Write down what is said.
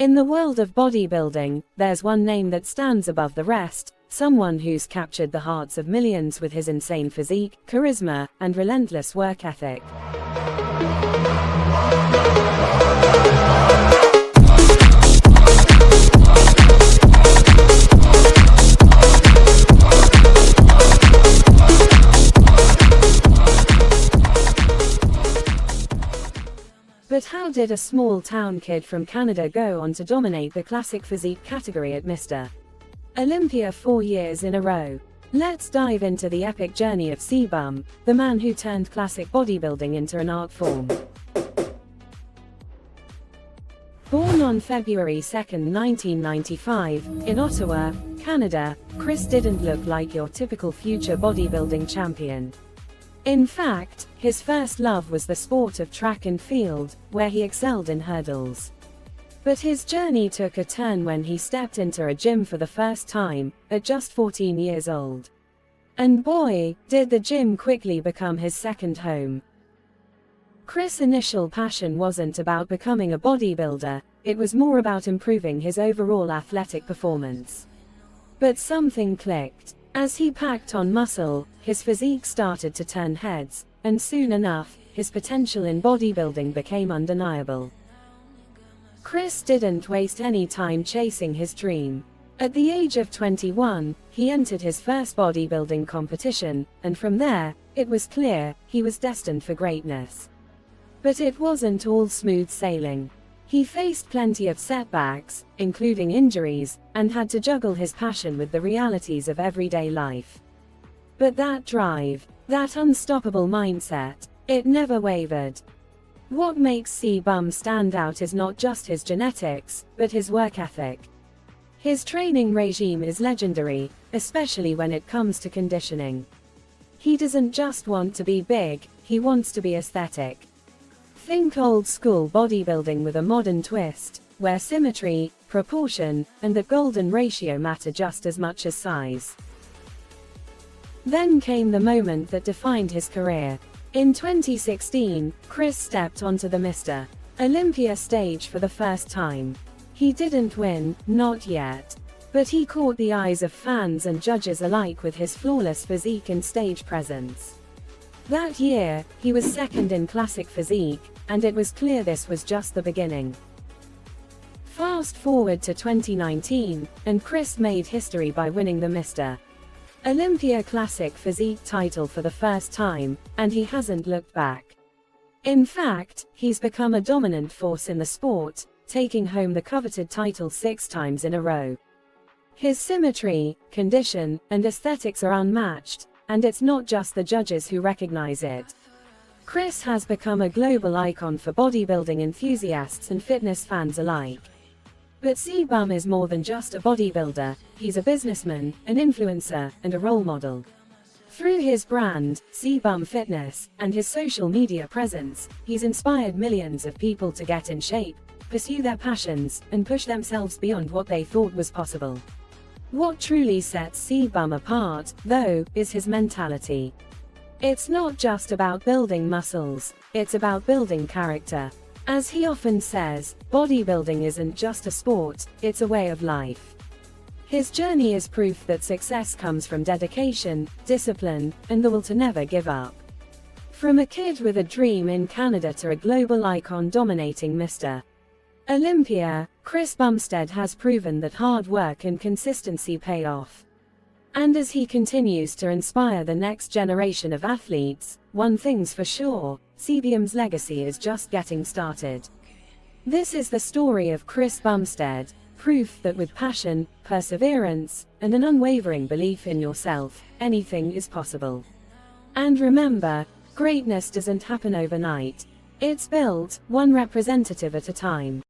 In the world of bodybuilding, there's one name that stands above the rest, someone who's captured the hearts of millions with his insane physique, charisma, and relentless work ethic. But how did a small-town kid from Canada go on to dominate the classic physique category at Mr. Olympia 4 years in a row? Let's dive into the epic journey of Cbum, the man who turned classic bodybuilding into an art form. Born on February 2, 1995, in Ottawa, Canada, Chirs didn't look like your typical future bodybuilding champion. In fact, his first love was the sport of track and field, where he excelled in hurdles. But his journey took a turn when he stepped into a gym for the first time, at just 14 years old. And boy, did the gym quickly become his second home. Chirs' initial passion wasn't about becoming a bodybuilder, it was more about improving his overall athletic performance. But something clicked. As he packed on muscle, his physique started to turn heads, and soon enough, his potential in bodybuilding became undeniable. Chirs didn't waste any time chasing his dream. At the age of 21, he entered his first bodybuilding competition, and from there, it was clear, he was destined for greatness. But it wasn't all smooth sailing. He faced plenty of setbacks, including injuries, and had to juggle his passion with the realities of everyday life. But that drive, that unstoppable mindset, it never wavered. What makes Cbum stand out is not just his genetics, but his work ethic. His training regime is legendary, especially when it comes to conditioning. He doesn't just want to be big, he wants to be aesthetic. Think old-school bodybuilding with a modern twist, where symmetry, proportion, and the golden ratio matter just as much as size. Then came the moment that defined his career. In 2016, Chirs stepped onto the Mr. Olympia stage for the first time. He didn't win, not yet. But he caught the eyes of fans and judges alike with his flawless physique and stage presence. That year, he was second in classic physique, and it was clear this was just the beginning. Fast forward to 2019, and Chirs made history by winning the Mr. Olympia Classic Physique title for the first time, and he hasn't looked back. In fact, he's become a dominant force in the sport, taking home the coveted title 6 times in a row. His symmetry, condition, and aesthetics are unmatched, and it's not just the judges who recognize it. Chirs has become a global icon for bodybuilding enthusiasts and fitness fans alike. But Cbum is more than just a bodybuilder, he's a businessman, an influencer, and a role model. Through his brand, Cbum Fitness, and his social media presence, he's inspired millions of people to get in shape, pursue their passions, and push themselves beyond what they thought was possible. What truly sets Cbum apart, though, is his mentality. It's not just about building muscles, it's about building character. As he often says, bodybuilding isn't just a sport, it's a way of life. His journey is proof that success comes from dedication, discipline, and the will to never give up. From a kid with a dream in Canada to a global icon dominating Mr. Olympia, Chirs Bumstead has proven that hard work and consistency pay off. And as he continues to inspire the next generation of athletes, one thing's for sure, Cbum's legacy is just getting started. This is the story of Chirs Bumstead, proof that with passion, perseverance, and an unwavering belief in yourself, anything is possible. And remember, greatness doesn't happen overnight. It's built, one representative at a time.